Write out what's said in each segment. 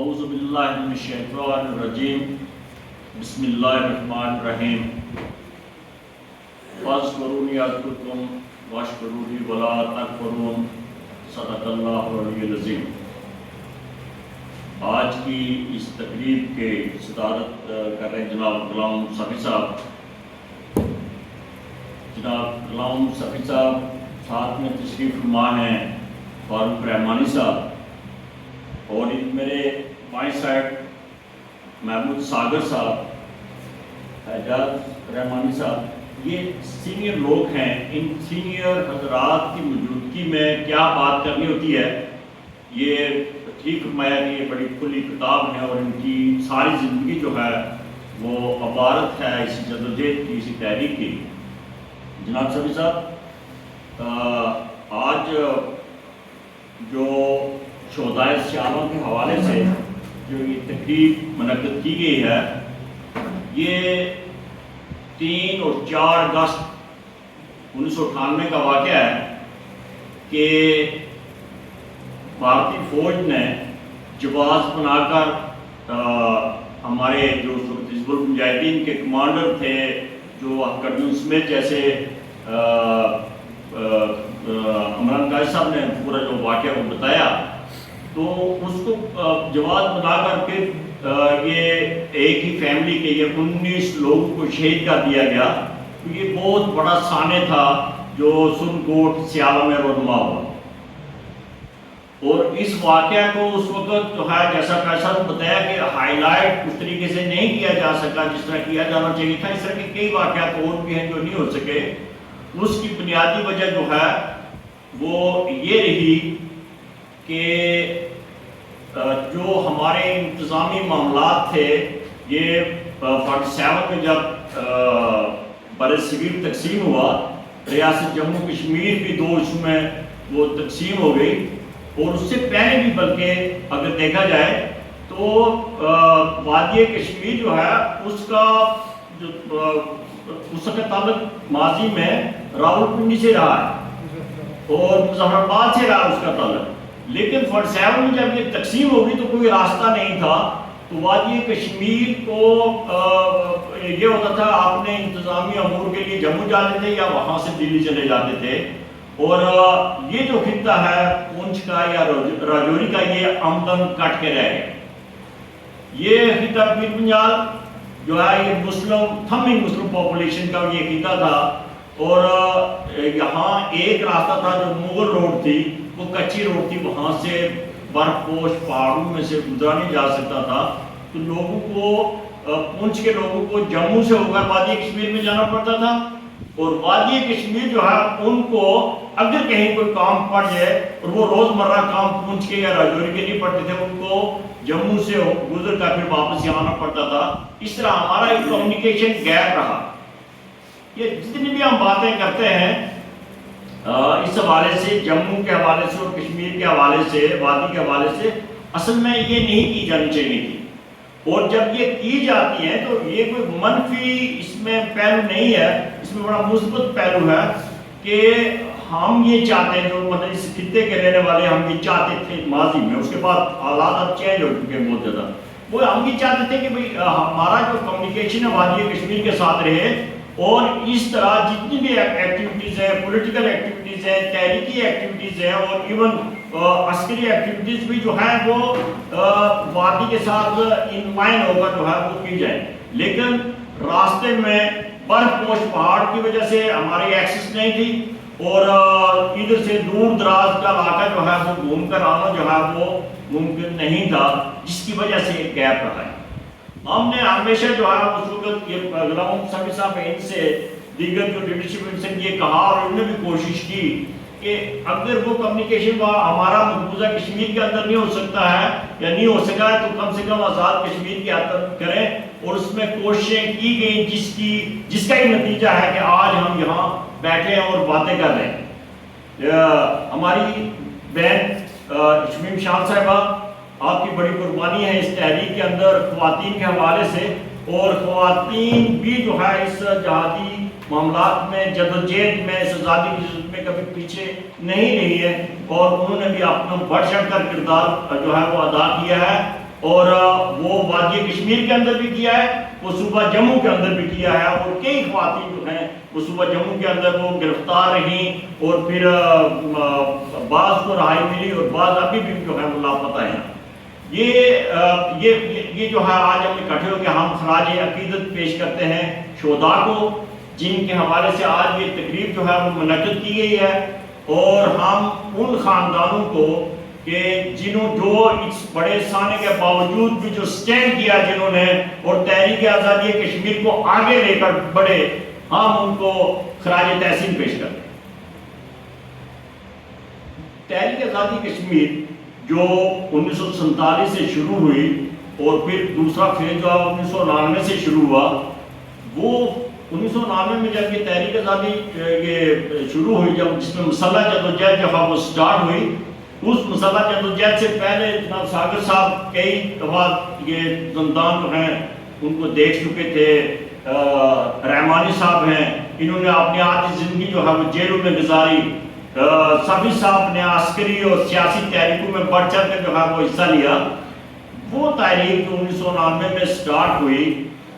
اعوذ باللہ من الشیطان الرجیم بسم اللہ الرحمن الرحیم فاذکرونی اذکرکم واشکروا لی ولا تکفرون صدق اللہ العلی العظیم۔ آج کی اس تقریب کے صدارت کر رہے ہیں جناب غلام صفی صاحب۔ جناب غلام صفی صاحب ساتھ میں تشریف فرما ہیں فاروق رحمانی صاحب، اور میرے بائیں سائڈ محمود ساگر صاحب، اعجاز رحمانی صاحب، یہ سینئر لوگ ہیں۔ ان سینئر حضرات کی موجودگی میں کیا بات کرنی ہوتی ہے، یہ ٹھیک فرمایا کہ یہ بڑی کھلی کتاب ہے، اور ان کی ساری زندگی جو ہے وہ عبارت ہے اسی جدوجہد کی، اسی تحریک کی۔ جناب صفی صاحب، آج جو شہدائے سیالوں کے حوالے سے جو یہ تقریب منعقد کی گئی ہے، یہ 3 اور 4 اگست 1998 کا واقعہ ہے کہ بھارتی فوج نے جواز بنا کر ہمارے جو حزب المجاہدین کے کمانڈر تھے، جو کرنل سمتھ جیسے عمران قائد صاحب نے پورا جو واقعہ کو بتایا، تو اس کو جواز بنا کر پھر یہ ایک ہی فیملی کے یہ 19 لوگوں کو شہید کر دیا گیا۔ تو یہ بہت بڑا سانے تھا جو سرکوٹ سیالوں میں رونما ہوا، اور اس واقعہ کو اس وقت جو ہے جیسا کیسا بتایا کہ ہائی لائٹ اس طریقے سے نہیں کیا جا سکا جس طرح کیا جانا چاہیے تھا۔ اس طرح کے کئی واقعات اور بھی ہیں جو نہیں ہو سکے۔ اس کی بنیادی وجہ جو ہے وہ یہ رہی کہ جو ہمارے انتظامی معاملات تھے، یہ 47 میں جب بر صغیر تقسیم ہوا، ریاست جموں کشمیر بھی 2 حصوں میں وہ تقسیم ہو گئی، اور اس سے پہلے بھی بلکہ اگر دیکھا جائے تو وادی کشمیر جو ہے اس کا تعلق ماضی میں راولپنڈی سے رہا ہے اور مظفر آباد سے رہا اس کا تعلق، لیکن 47 میں جب یہ تقسیم ہو گئی تو کوئی راستہ نہیں تھا، تو وادی کشمیر کو یہ ہوتا تھا آپ نے انتظامی امور کے لیے جموں جاتے تھے یا وہاں سے دلی چلے جاتے تھے، اور یہ جو خطہ ہے پونچھ کا یا راجوری کا، یہ آمدن کٹ کے رہ گیا۔ یہ خطہ پیر پنجال جو ہے یہ مسلم پاپولیشن کا یہ خطہ تھا، اور یہاں ایک راستہ تھا جو مغل روڈ تھی، وہ کچی روڈ تھی، وہاں سے برف پوش پہاڑوں میں سے گزرا نہیں جا سکتا تھا، تو لوگوں کو پونچھ کے لوگوں کو جموں سے ہو کر وادی کشمیر میں جانا پڑتا تھا، اور وادی کشمیر جو ہے ان کو اگر کہیں کوئی کام پڑ جائے اور وہ روزمرہ کام پونچھ کے یا راجوری کے نہیں پڑتے تھے، ان کو جموں سے گزر کر پھر واپس یہاں آنا پڑتا تھا۔ اس طرح ہمارا ایک کمیونیکیشن گیپ رہا۔ یہ جتنی بھی ہم باتیں کرتے ہیں اس حوالے سے، جموں کے حوالے سے اور کشمیر کے حوالے سے، وادی کے حوالے سے، اصل میں یہ نہیں کی جانی چاہیے تھی، اور جب یہ کی جاتی ہیں تو یہ کوئی منفی اس میں پہلو نہیں ہے، اس میں بڑا مثبت پہلو ہے کہ ہم یہ چاہتے ہیں، جو مطلب اس خطے کے رہنے والے ہم یہ چاہتے تھے ماضی میں، اس کے بعد حالات اب چینج ہو چکے ہیں بہت زیادہ، وہ ہم یہ چاہتے تھے کہ بھئی ہمارا جو کمیونیکیشن ہے وادی کشمیر کے ساتھ رہے، اور اس طرح جتنی بھی ایکٹیویٹیز ہیں، پولیٹیکل ایکٹیویٹیز ہیں، تحریکی ایکٹیویٹیز ہیں، اور ایون عسکری ایکٹیویٹیز بھی جو ہیں وہ وادی کے ساتھ ان لائن ہو کر جو ہے وہ کی جائیں، لیکن راستے میں برف پوش پہاڑ کی وجہ سے ہماری ایکسس نہیں تھی، اور ادھر سے دور دراز کا علاقہ جو ہے وہ گھوم کر آنا جو ہے وہ ممکن نہیں تھا، جس کی وجہ سے ایک گیپ رہا ہے۔ ہم نے ہمیشہ جو ہے اس وقت یہ غلام صفی صاحب ان سے دیگر جو لیڈرشپ ان سے یہ کہا، اور انہوں نے بھی کوشش کی کہ اگر وہ کمیونیکیشن ہمارا مقبوضہ کشمیر کے اندر نہیں ہو سکتا ہے یا نہیں ہو سکا ہے، تو کم سے کم آزاد کشمیر کی حد کریں، اور اس میں کوششیں کی گئی جس کا یہ نتیجہ ہے کہ آج ہم یہاں بیٹھے ہیں اور باتیں کر رہے ہیں۔ ہماری بہن شمیم شان صاحبہ، آپ کی بڑی قربانی ہے اس تحریک کے اندر خواتین کے حوالے سے، اور خواتین بھی جو ہے اس جہادی معاملات میں جدوجہد میں اس آزادی کی جدوجہد میں کبھی پیچھے نہیں رہی ہے، اور انہوں نے بھی اپنا بڑھ چڑھ کر کردار جو ہے وہ ادا کیا ہے، اور وہ وادی کشمیر کے اندر بھی کیا ہے، وہ صوبہ جموں کے اندر بھی کیا ہے، اور کئی خواتین جو ہیں وہ صوبہ جموں کے اندر وہ گرفتار رہیں اور پھر بعض کو رہائی ملی اور بعض ابھی بھی جو ہے وہ لاپتہ ہیں۔ یہ جو ہے آج ہم اکٹھے ہو کے ہم خراج عقیدت پیش کرتے ہیں شہداء کو، جن کے حوالے سے آج یہ تقریب جو ہے وہ منعقد کی گئی ہے، اور ہم ان خاندانوں کو کہ جو اس بڑے سانے کے باوجود بھی جو سٹینڈ کیا جنہوں نے اور تحریک آزادی کشمیر کو آگے لے کر بڑھے، ہم ان کو خراج تحسین پیش کرتے ہیں۔ تحریک آزادی کشمیر جو 1947 سے شروع ہوئی اور پھر دوسرا فیز جو 1999 سے شروع ہوا، وہ 1999 میں جب یہ تحریک آزادی یہ شروع ہوئی، جس میں مسلح جدوجہد جب وہ سٹارٹ ہوئی، اس مسلح جدوجہد سے پہلے جناب ساگر صاحب کئی دفعہ یہ زندان جو ہیں ان کو دیکھ چکے تھے، رحمانی صاحب ہیں، انہوں نے اپنی آدھی زندگی جو ہے وہ جیلوں میں گزاری، صفی صاحب نے عسکری اور سیاسی تحریکوں میں بڑھ چڑھ کر جو ہے وہ حصہ لیا۔ وہ تحریک جو 1999 میں سٹارٹ ہوئی،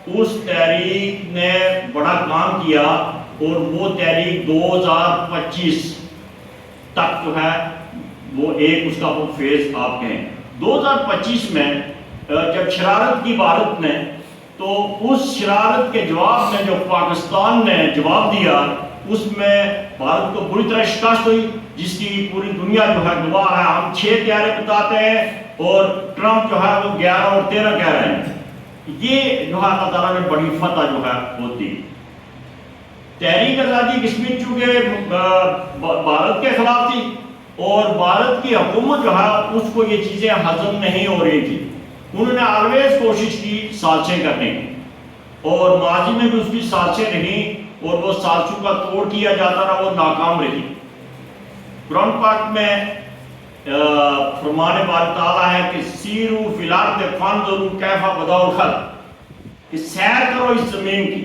اس تحریک نے بڑا کام کیا، اور وہ تحریک 2025 تک جو ہے وہ ایک اس کا وہ فیز آپ کہیں۔ 2025 میں جب شرارت کی بھارت نے، تو اس شرارت کے جواب میں جو پاکستان نے جواب دیا، اس میں بھارت کو بری طرح شکست ہوئی، جس کی پوری دنیا جو ہے گواہ ہے۔ ہم 6 طیارے بتاتے ہیں اور ٹرمپ جو ہے وہ 11 اور 13 کہہ رہے ہیں۔ یہ جو ہے اللہ تعالیٰ نے بڑی فتح جو ہے ہوتی۔ تحریک آزادی کشمیر چونکہ بھارت کے خلاف تھی، اور بھارت کی حکومت جو ہے اس کو یہ چیزیں ہضم نہیں ہو رہی تھی، انہوں نے آلویز کوشش کی سازشیں کرنے کی، اور ماضی میں بھی اس کی سازشیں رہیں، اور وہ سازشوں کا توڑ کیا جاتا رہا، وہ ناکام رہی۔ قرآن پاک میں فرمان باری تعالیٰ ہے کہ سیرو فی الارض فانظروا کیف بدأ الخلق، کہ سیر کرو اس زمین کی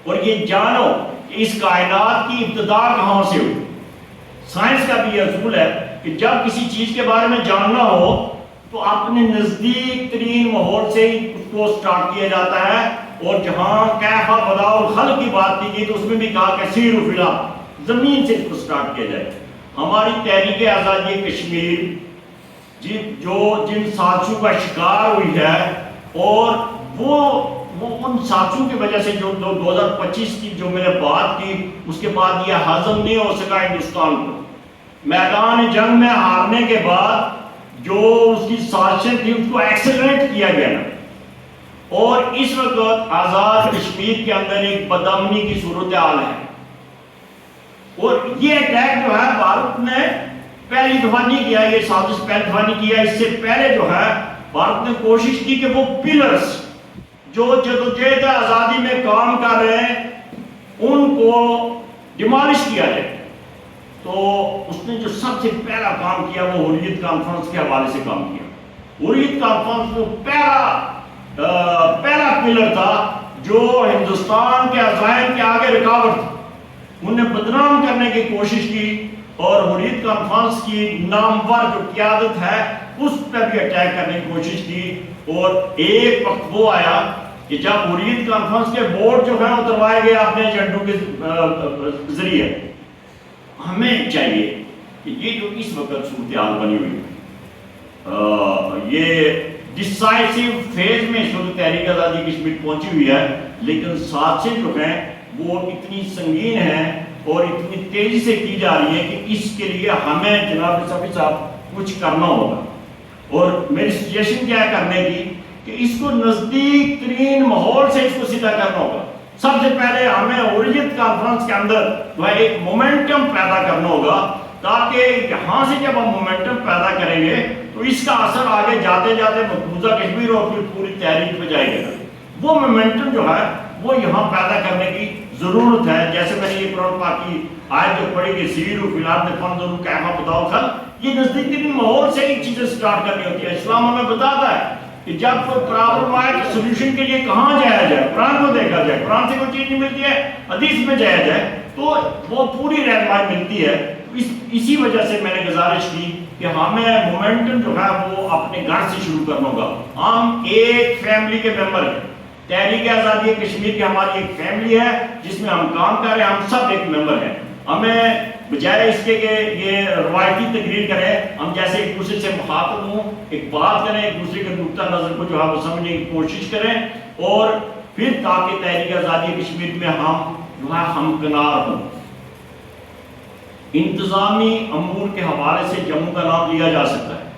اور یہ جانو کہ اس کائنات کی ابتدا کہاں سے ہوئی۔ سائنس کا بھی یہ اصول ہے کہ جب کسی چیز کے بارے میں جاننا ہو تو اپنے نزدیک ترین ماحول سے ہی اس کو سٹارٹ کیا جاتا ہے، اور جہاں کیف بدأ الخلق کی بات کی گئی تو اس میں بھی کہا کہ سیرو فی الارض، زمین سے اس کو سٹارٹ کیا جائے۔ ہماری تحریک آزادی کشمیر جن سازشوں کا شکار ہوئی ہے، اور وہ ان سازشوں کی وجہ سے جو 2025 کی جو میں نے بات کی، اس کے بعد یہ ہضم نہیں ہو سکا ہندوستان کو۔ میدان جنگ میں ہارنے کے بعد جو اس کی سازشیں تھی اس کو ایکسلریٹ کیا گیا نا، اور اس وقت آزاد کشمیر کے اندر ایک بدامنی کی صورتحال ہے، اور یہ اٹیک جو ہے بھارت نے پہلی دفعہ نہیں کیا، یہ سازش پہلی دفعہ نہیں کیا۔ اس سے پہلے جو ہے بھارت نے کوشش کی کہ وہ پلرز جو جدوجہد آزادی میں کام کر رہے ہیں ان کو ڈیمالش کیا جائے۔ تو اس نے جو سب سے پہلا کام کیا وہ حریت کانفرنس کے حوالے سے کام کیا۔ حریت کانفرنس وہ پہلا پلر تھا جو ہندوستان کے عزائم کے آگے رکاوٹ تھا، انہیں بدنام کرنے کی کوشش کی، اور حریت کانفرنس کی نامور جو قیادت ہے اس پہ بھی اٹیک کرنے کی کوشش کی۔ اور ایک وقت وہ آیا کہ جب حریت کانفرنس کے بورڈ جو ہیں اتروائے گئے اپنے ایجنڈوں کے ذریعے، ہمیں چاہیے کہ یہ جو اس وقت صورتحال بنی ہوئی یہ ڈیسائسیو فیز میں اس وقت تحریک آزادی کشمیر پہنچی ہوئی ہے، لیکن سازشیں جو ہیں وہ اتنی سنگین ہیں اور اتنی تیزی سے کی جا رہی ہیں کہ اس کے لیے ہمیں جناب صفی صاحب کچھ کرنا ہوگا۔ اور میری سجیشن کیا ہے کرنے کی کہ اس کو نزدیک ترین ماحول سے اس کو سیدھا کرنا ہوگا۔ سب سے پہلے ہمیں حریت کانفرنس کے اندر جو ہے ایک مومنٹم پیدا کرنا ہوگا، تاکہ یہاں سے جب ہم مومنٹم پیدا کریں گے تو اس کا اثر آگے جاتے جاتے مقبوضہ کشمیر اور پھر پوری تحریک پہ جائے گا۔ وہ مومنٹم جو ہے وہ یہاں پیدا کرنے کی ضرورت ہے۔ جیسے میں نے یہ قرآن پاک کی آیت جو پڑھی کہ سیروا فی الارض فانظروا کیف بدأ الخلق، یہ نزدیک ترین ماحول سے ایک چیزیں سٹارٹ کرنی ہوتی ہے۔ اسلام ہمیں بتاتا ہے کہ جب کوئی پرابلم آئے تو سولوشن کے لیے کہاں جایا جائے، قرآن کو دیکھا جائے، قرآن سے کوئی چیز نہیں ملتی ہے حدیث میں جایا جائے تو وہ پوری رہنمائی ملتی ہے۔ اسی وجہ سے میں نے گزارش کی کہ کہ ہمیں مومنٹم جو ہے وہ اپنے گھر سے شروع کرنا ہوگا. ہم ایک فیملی کے ممبر ہیں. تحریک آزادی کشمیر کی ہماری ایک فیملی ہے جس میں ہم کام کر رہے ہیں. ہم سب ایک ممبر ہیں. ہمیں بجائے اس کے کہ یہ روایتی تقریر کریں, ہم جیسے ایک دوسرے سے مخاطب ہوں, ایک بات کریں, ایک دوسرے کے نقطہ نظر کو جو ہے وہ سمجھنے کی کوشش کریں, اور پھر تاکہ تحریک آزادی کشمیر میں ہم جو ہے ہمکنار ہوں. انتظامی امور کے حوالے سے جموں کا نام لیا جا سکتا ہے,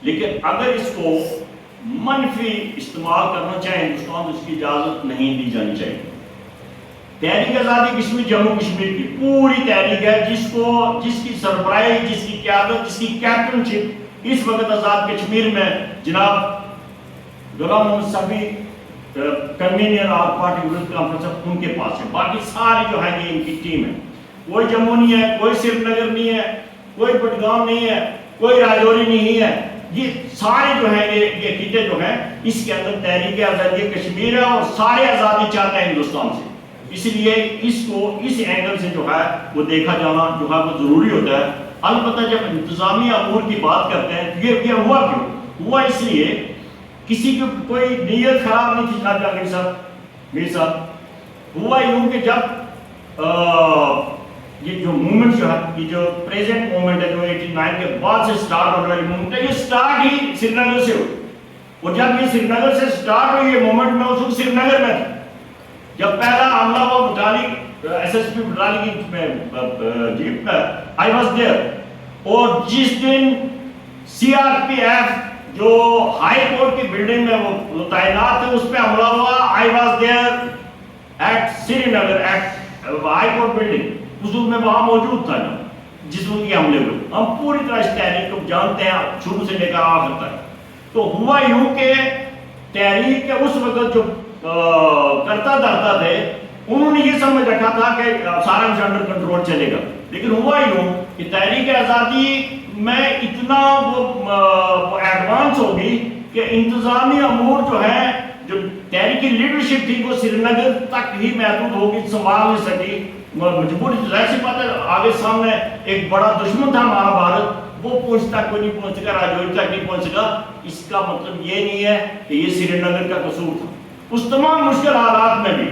لیکن اگر اس کو منفی استعمال کرنا چاہے ہندوستان تو اس کی اجازت نہیں دی جانی چاہیے. تحریک آزادی کشمیر جموں کشمیر کی پوری تحریک ہے جس کی سربراہی, جس کی قیادت, جس کی کیپٹن شپ اس وقت آزاد کشمیر میں جناب غلام محمد صفی کنوینر اور پارٹی ورلڈ کانفرنس ان کے پاس ہے. باقی ساری جو ہے یہ ان کی ٹیم ہے. کوئی جموں نہیں ہے, کوئی سری نگر نہیں ہے, کوئی بڈگام نہیں ہے, کوئی راجوری نہیں ہے. یہ سارے جو ہیں یہ خطے جو ہیں اس کے اندر تحریک آزادی کشمیر ہے, اور سارے آزادی چاہتے ہیں ہندوستان سے. اس لیے اس کو اس اینگل سے جو ہے وہ دیکھا جانا جو ہے وہ ضروری ہوتا ہے. البتہ جب انتظامی امور کی بات کرتے ہیں تو یہ ہوا کیوں؟ ہوا اس لیے کسی کی کوئی نیت خراب نہیں تھی جناب جہانگیر صاحب میر صاحب. ہوا یوں کہ جب یہ جو موومنٹ جو ہے, یہ جو پریزنٹ موومنٹ ہے جو 89 کے بعد سے سٹارٹ ہونے والی موومنٹ ہے, یہ سٹارٹ ہی سری نگر سے ہوئی. اور جب یہ سری نگر سے سٹارٹ ہوئی یہ موومنٹ, میں اس وقت سری نگر میں تھا جب پہلا حملہ ہوا بٹالی ایس ایس پی بٹالی کی جیپ میں. I was there. اور جس دن سی آر پی ایف جو ہائی کورٹ کی بلڈنگ میں وہ تعینات تھے اس پہ حملہ ہوا, I was there at Srinagar at high court building. اس وقت میں وہاں موجود تھا جس وقت یہ حملے ہوئے. ہم پوری طرح اس تحریک کو جانتے ہیں شروع سے لے کر آخر تک. تو ہوا یوں کہ تحریک کے اس وقت جو کرتا دھرتا تھے انہوں نے یہ سمجھ رکھا تھا کہ سارا کچھ انڈر کنٹرول چلے گا. لیکن ہوا یوں کہ تحریک آزادی میں اتنا وہ ایڈوانس ہوگی کہ انتظامی امور جو ہیں, جو تحریکی لیڈرشپ تھی وہ سری نگر تک ہی محدود ہوگی, سنبھال نہیں سکی. مجبوری ظاہر سی بات ہے, آگے سامنے ایک بڑا دشمن تھا ہمارا بھارت, وہ پونچھ تک کوئی نہیں پہنچ سکا, راجوری تک نہیں پہنچ سکا. اس کا مطلب یہ نہیں ہے کہ یہ سری نگر کا قصور تھا. اس تمام مشکل حالات میں بھی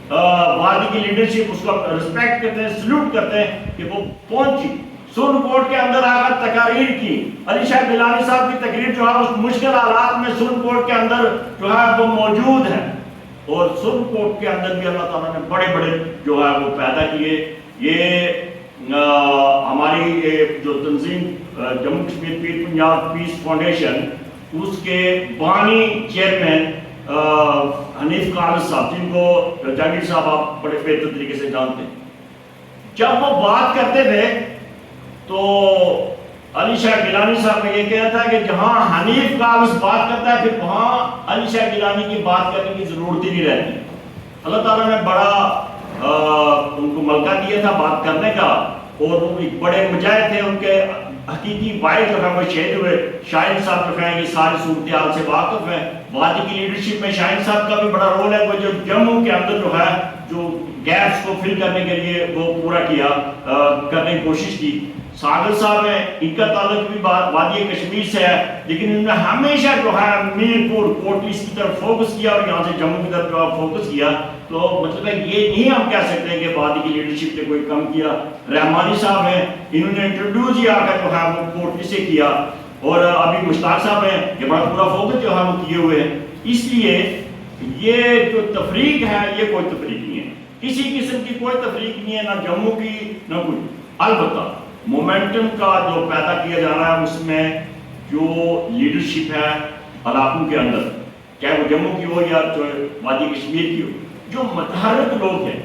وادی کی لیڈرشپ اس کو رسپیکٹ کرتے ہیں, سلوٹ کرتے ہیں کہ وہ پہنچی. سپریم کورٹ کے اندر آ کر تقاریر کی. علی شاہ گیلانی صاحب کی تقریر جو ہے اس مشکل حالات میں سپریم کورٹ کے اندر جو ہے وہ موجود ہے. اور سپریم کورٹ کے اندر بھی اللہ تعالیٰ نے بڑے بڑے جو ہے وہ پیدا کیے. یہ ہماری جو تنظیم جموں کشمیر پیر پنجاب پیس فاؤنڈیشن, اس کے بانی چیئرمین حنیف کالج صاحب, جن کو جہانگیر صاحب آپ بڑے بہتر طریقے سے جانتے ہیں, جب وہ بات کرتے تھے تو علی شاہ گیلانی صاحب نے یہ کہا تھا کہ جہاں حنیف کالج بات کرتا ہے پھر وہاں علی شاہ گیلانی کی بات کرنے کی ضرورت ہی نہیں رہتی. اللہ تعالیٰ نے بڑا ان کو ملکہ دیا تھا بات کرنے کا, اور وہ ایک بڑے مجاہد تھے. ان کے حقیقی وائد جو ہے وہ شہید ہوئے. شاہین صاحب جو ہیں یہ ساری صورتحال سے واقف ہیں. وادی کی لیڈرشپ میں شاہین صاحب کا بھی بڑا رول ہے, وہ جو جموں کے اندر جو ہے جو گیپس کو فل کرنے کے لیے وہ پورا کیا, کرنے کی کوشش کی. ساگر صاحب ہیں, ان کا تعلق بھی وادی کشمیر سے ہے, لیکن انہوں نے ہمیشہ جو ہے میر پور کوٹلیس کی طرف فوکس کیا اور یہاں سے جموں کی طرف جو ہے فوکس کیا. تو مطلب ہے یہ نہیں ہم کہہ سکتے ہیں کہ وادی کی لیڈرشپ نے کوئی کم کیا. رحمانی صاحب ہیں, انہوں نے انٹروڈیوس ہی آ کر جو ہے وہ کوٹلی سے کیا, اور ابھی مشتاق صاحب ہیں, یہ بڑا پورا فوکس جو ہے وہ کیے ہوئے ہیں. اس لیے یہ جو تفریق ہے یہ کوئی تفریق نہیں ہے, کسی قسم کی کوئی تفریق نہیں ہے, نہ جموں کی نہ کوئی. البتہ مومنٹم کا جو پیدا کیا جا رہا ہے اس میں جو لیڈرشپ ہے علاقوں کے اندر, چاہے وہ جموں کی ہو یا جو وادی کشمیر کی ہو, جو متحرک لوگ ہیں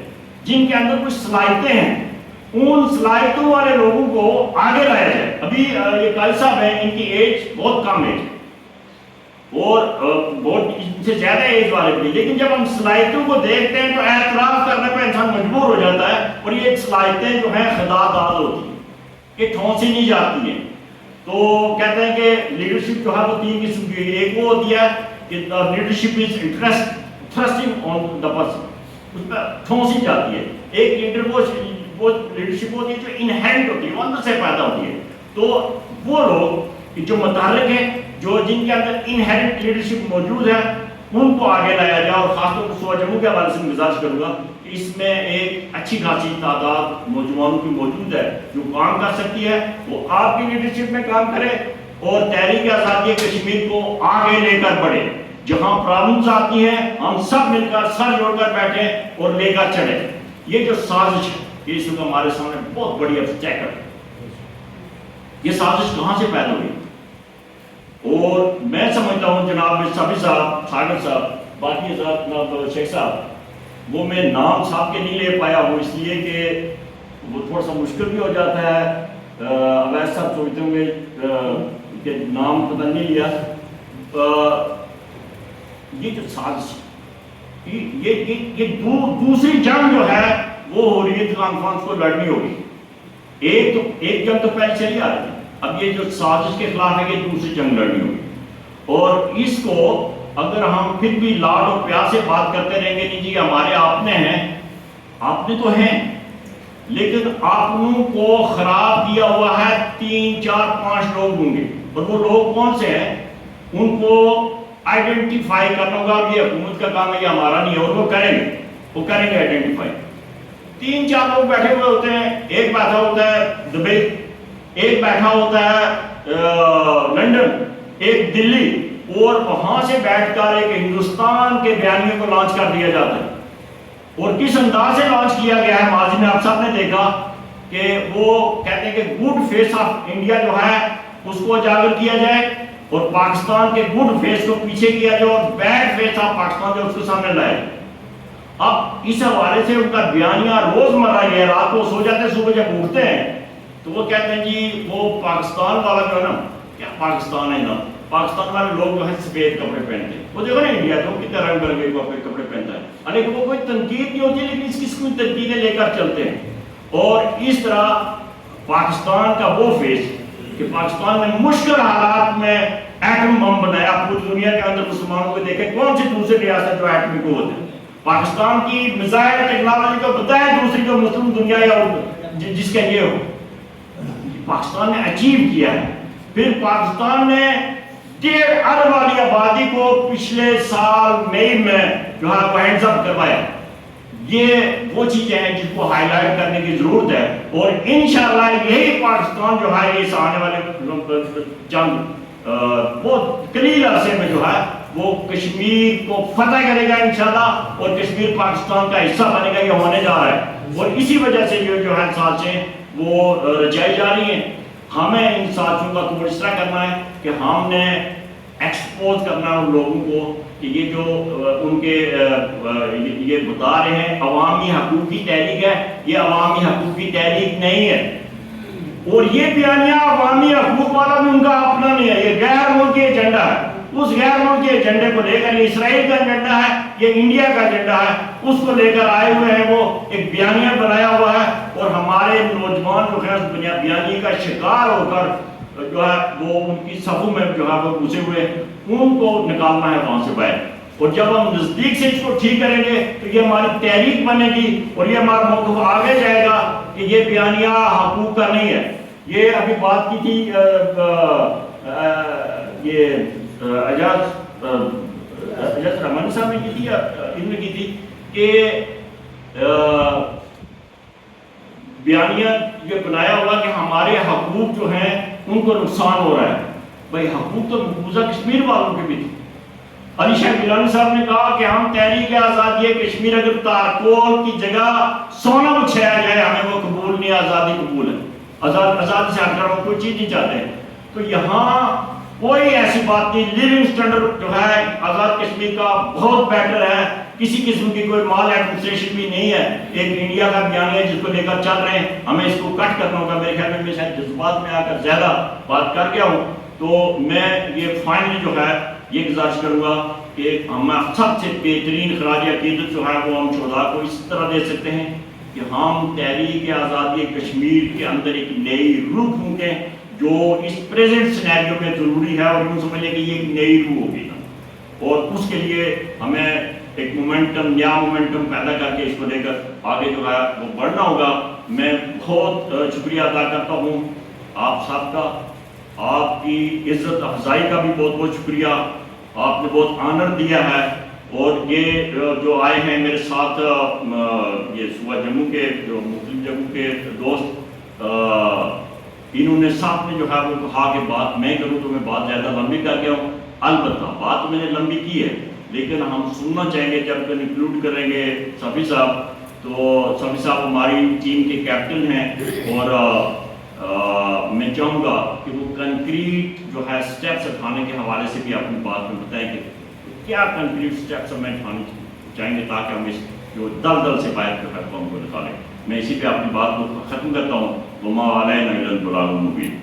جن کے اندر کچھ صلاحیتیں ہیں, ان صلاحیتوں والے لوگوں کو آگے لایا جائے. ابھی یہ قائد صاحب ہیں, ان کی ایج بہت کم ایج اور بہت ان سے زیادہ ایج والے بھی, لیکن جب ہم صلاحیتوں کو دیکھتے ہیں تو اعتراف کرنے پہ انسان مجبور ہو جاتا ہے. اور یہ صلاحیتیں جو ہیں خداداد ہوتی ہیں, کہ ٹھونسی نہیں جاتی ہیں. تو کہتے ہیں کہ لیڈرشپ جو ہے وہ تین قسم کی ہے. ایک وہ ہوتی ہے کہ leadership is interesting on the person, اس پہ ٹھونسی جاتی ہے. ایک لیڈر وہ لیڈرشپ ہوتی ہے جو انہیرنٹ ہوتی ہے, وہ اندر سے پیدا ہوتی ہے. تو وہ لوگ جو متحرک ہیں، جو جن کے اندر انہیرنٹ لیڈرشپ موجود ہے، ان کو آگے لایا جائے. اور خاص طور پر صوبہ جموں کے حوالے سے گزارش کروں گا کہ اس میں ایک اچھی خاصی تعداد نوجوانوں کی موجود ہے جو کام کر سکتی ہے. وہ آپ کی لیڈرشپ میں کام کرے اور تحریک آزادی کشمیر کو آگے لے کر بڑھے. جہاں پرابلمز آتی ہیں ہم سب مل کر سر جوڑ کر بیٹھیں اور لے کر چڑھیں. یہ جو سازش ہے یہ اس وقت ہمارے سامنے بہت بڑی obstacle ہے. یہ سازش کہاں سے پیدا ہوئی؟ اور میں سمجھتا ہوں جناب صافی صاحب، ساگر صاحب، باقی حضرات، جناب شیخ صاحب، وہ میں نام صاحب کے نہیں لے پایا ہوں اس لیے کہ وہ تھوڑا سا مشکل بھی ہو جاتا ہے. اویس صاحب سوچتے ہوں گے کہ نام پتہ نہیں لیا. یہ جو سازش یہ دوسری جنگ جو ہے وہ حریت کانفرنس کو لڑنی ہوگی. ایک جنگ تو پہلے چلی آ رہی ہے، اب یہ جو سازش کے خلاف ہے یہ دوسری جنگ لڑنی ہوگی. اور اس کو اگر ہم پھر بھی لاڈ اور پیار سے بات کرتے رہیں گے، نہیں جی ہمارے آپ نے ہیں، آپ نے تو ہیں، لیکن آپنوں کو خراب کیا ہوا ہے 3 4 5 لوگ ہوں گے. اور وہ لوگ کون سے ہیں ان کو آئیڈینٹیفائی کرنا ہوگا. یہ حکومت کا کام ہے، یہ ہمارا نہیں ہے. اور وہ کریں گے آئیڈینٹیفائی. 3 4 لوگ بیٹھے ہوئے ہوتے ہیں. ایک بیٹھا ہوتا ہے دبئی، ایک بیٹھا ہوتا ہے لندن، ایک دلی، اور وہاں سے بیٹھ کر ایک ہندوستان کے بیانیے کو لانچ کر دیا جاتا ہے. اور کس انداز سے لانچ کیا گیا ہے ماضی میں آپ سب نے دیکھا کہ وہ کہتے ہیں کہ گڈ فیس آف انڈیا جو ہے اس کو اجاگر کیا جائے اور پاکستان کے گڈ فیس کو پیچھے کیا جائے اور بیڈ فیس آف پاکستان جو اس کو سامنے لائے. اب اس حوالے سے ان کا بیانیہ روزمرہ یہ، رات کو سو جاتے ہیں صبح جب اٹھتے ہیں تو وہ کہتے ہیں جی وہ پاکستان والا جو ہے نا، کیا پاکستان ہے نا، پاکستان والے لوگ جو ہے سفید کپڑے پہنتے ہیں. وہ دیکھو نا انڈیا تو کتنے رنگ برنگے کپڑے پہنتا ہے، لیکن وہ کوئی تنقید نہیں ہوتی، لیکن اس کی کوئی تنقیدیں لے کر چلتے ہیں. اور اس طرح پاکستان کا وہ فیس کہ پاکستان نے مشکل حالات میں ایٹم بم بنایا. پوری دنیا کے اندر مسلمانوں کو دیکھیں کون سی دوسری ریاست جو ایٹمی کو ہوتے ہیں. پاکستان کی میزائل ٹیکنالوجی کو بتائیں دوسری جو مسلم دنیا یا جس کا یہ ہو، پاکستان نے اچیو کیا ہے. پھر پاکستان نے 1.5 ارب والی آبادی کو پچھلے سال مئی میں جو ہے وہ ہینڈز اپ کروایا. یہ وہ چیزیں ہیں جن کو ہائی لائٹ کرنے کی ضرورت ہے. اور انشاءاللہ یہی پاکستان جو ہے اس آنے والے چند بہت قلیل عرصے میں جو ہے وہ کشمیر کو فتح کرے گا انشاءاللہ، اور کشمیر پاکستان کا حصہ بنے گا. یہ ہونے جا رہا ہے. اور اسی وجہ سے یہ جو ہے سازشیں وہ رچائی جا رہی ہیں. ہمیں ان سازشوں کا قبول اس طرح کرنا ہے کہ ہم نے ایکسپوز کرنا ہے ان لوگوں کو کہ یہ جو ان کے یہ بتا رہے ہیں عوامی حقوق کی تحریک ہے، یہ عوامی حقوق کی تحریک نہیں ہے. اور یہ بیانیہ عوامی حقوق والا بھی ان کا اپنا نہیں ہے، یہ غیر ملکی ایجنڈا ہے. اس غیر ملکی ایجنڈے کو لے کر، یہ اسرائیل کا ایجنڈا ہے، یہ انڈیا کا ایجنڈا ہے، اس کو لے کر آئے ہوئے ہیں. وہ ایک بیانیہ بنایا ہوا ہے اور ہمارے نوجوان جو ہے اس بیانیے کا شکار ہو کر جو ہے وہ ان کی صفوں میں جو ہے وہ گھسے ہوئے، ان کو نکالنا ہے وہاں سے باہر. اور جب ہم نزدیک سے اس کو ٹھیک کریں گے تو یہ ہماری تحریک بنے گی اور یہ ہمارا موقف آگے جائے گا کہ یہ بیانیہ حقوق کا نہیں ہے. یہ ابھی بات کی تھی یہ اعجاز رحمانی صاحب نے کی تھی یا ان نے کی تھی کہ بیانیہ یہ بنایا ہوا کہ ہمارے حقوق جو ہیں ان کو نقصان ہو رہا ہے. بھائی حقوق تو مقبوضہ کشمیر والوں کے بھی تھے. علی شاہ گیلانی صاحب نے کہا کہ ہم تحریک آزادی کشمیر اگر تارکول کی جگہ سونا بچھایا جائے ہمیں وہ قبول نہیں، آزادی قبول ہے. آزادی سے ہٹ کر وہ کوئی چیز نہیں چاہتے ہیں. تو یہاں کوئی ایسی بات نہیں. لیونگ سٹینڈرڈ جو ہے آزاد کشمیر کا بہت بیٹر ہے. کسی قسم کی کوئی مال ایڈمنسٹریشن بھی نہیں ہے. ایک انڈیا کا بیانیہ ہے جس کو لے کر چل رہے ہیں، ہمیں اس کو کٹ کرنا ہوگا. میرے خیال میں شاید جذبات میں آ کر زیادہ بات کر گیا ہوں. تو میں یہ فائنلی جو ہے یہ گزارش کروں گا کہ ہم سب سے بہترین خراج عقیدت جو ہے وہ ہم شہداء کو اس طرح دے سکتے ہیں کہ ہم تحریک آزادی کشمیر کے اندر ایک نئی روح پھونکیں جو اس پریزنٹ سینیریو میں ضروری ہے. اور یوں سمجھ لیں کہ یہ ایک نئی روح ہوگی نا، اور اس کے لیے ہمیں ایک مومنٹم، نیا مومنٹم پیدا کر کے اس کو لے کر آگے جو ہے وہ بڑھنا ہوگا. میں بہت شکریہ ادا کرتا ہوں آپ سب کا آپ کی عزت افزائی کا بھی بہت بہت شکریہ، آپ نے بہت آنر دیا ہے۔ اور یہ جو آئے ہیں میرے ساتھ یہ صوبہ جموں کے جو مختلف جگہوں کے دوست، انہوں نے ساتھ میں جو ہے وہ کہا کہ بات میں کروں تو میں بات زیادہ لمبی کر گیا ہوں۔ البتہ بات تو میں نے لمبی کی ہے، لیکن ہم سننا چاہیں گے جب کنکلوڈ کریں گے صفی صاحب، تو صفی صاحب ہماری ٹیم کے کیپٹن ہیں، اور میں چاہوں گا کہ وہ کنکریٹ جو ہے سٹیپس اٹھانے کے حوالے سے بھی اپنی بات میں بتائیں کہ کیا کنکریٹ سٹیپس ہمیں اٹھانے چاہیں گے تاکہ ہم اس جو دل سے باہر جو ہے قوم کو نکالیں۔ میں اسی پہ اپنی بات کو ختم کرتا ہوں۔ وما علینا الا البلاغ المبین۔